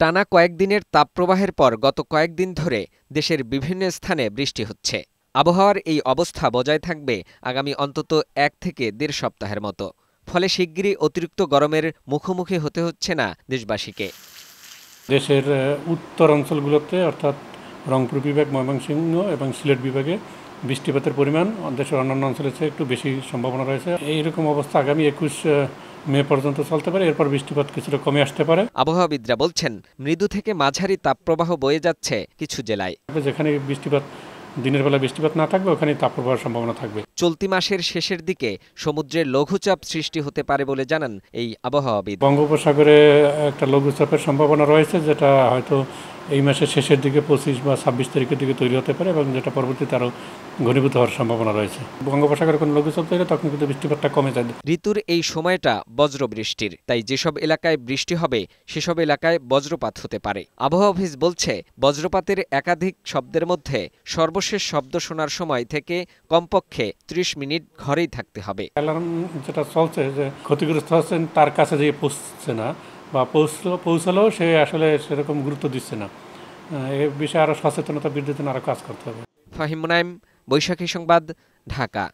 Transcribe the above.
টানা কয়েকদিনের তাপপ্রবাহের পর গত কয়েকদিন ধরে দেশের বিভিন্ন স্থানে বৃষ্টি হচ্ছে। আবহাওয়ার এই অবস্থা বজায় থাকবে আগামী অন্তত ১ থেকে ১.৫ সপ্তাহের মতো। ফলে শিগগিরই অতিরিক্ত গরমের মুখোমুখি হতে হচ্ছে না দেশবাসীকে। দেশের উত্তর অঞ্চলগুলোতে অর্থাৎ রংপুর বিভাগ, ময়মনসিংহ এবং সিলেট বিভাগে বৃষ্টিপাতের পরিমাণ দেশের অন্যান্য অঞ্চলের চেয়ে একটু বেশি সম্ভাবনা রয়েছে। এইরকম অবস্থা আগামী ২১ মে পর্যন্ত চলতে পারে। এরপর বৃষ্টিপাত কিছুটা কমে আসতে পারে। আবহাওয়াবিদরা বলছেন, মৃদু থেকে মাঝারি তাপপ্রবাহ বয়ে যাচ্ছে কিছু জেলায়। যেখানে দিনের বেলা বৃষ্টিপাত না থাকবে ওখানে তাপপ্রবাহের সম্ভাবনা থাকবে। চলতি মাসের শেষের দিকে সমুদ্রের লঘুচাপ সৃষ্টি হতে পারে বলে জানান এই আবহাওয়াবিদ। বঙ্গোপসাগরে একটা লঘুচাপের সম্ভাবনা রয়েছে, যেটা হয়তো এই মাসের শেষের দিকে ২৫ বা ২৬ তারিখের দিকে তৈরি হতে পারে এবং যেটা পরবর্তীতে আরও ঘনীভূত হওয়ার সম্ভাবনা রয়েছে। বঙ্গোপসাগরে কোনো লঘুচাপ তৈরি তখন কিন্তু বৃষ্টিপাতটা কমে যায়। ঋতুর এই সময়টা বজ্রবৃষ্টির, তাই যেসব এলাকায় বৃষ্টি হবে সেসব এলাকায় বজ্রপাত হতে পারে। আবহাওয়া অফিস বলছে, বজ্রপাতের একাধিক শব্দের মধ্যে সর্বশেষ শব্দ শোনার সময় থেকে কমপক্ষে ৩০ মিনিট ঘরেই থাকতে হবে। অ্যালার্ম যেটা চলছে যে ক্ষতিগ্রস্ত হচ্ছেন তার কাছে যেয়ে পৌঁছছে না, বা পৌঁছালেও সে আসলে সেরকম গুরুত্ব দিচ্ছে না। এ বিষয়ে আরও সচেতনতা বৃদ্ধির জন্য আরও কাজ করতে হবে। ফাহিম মুনাইম, বৈশাখী সংবাদ, ঢাকা।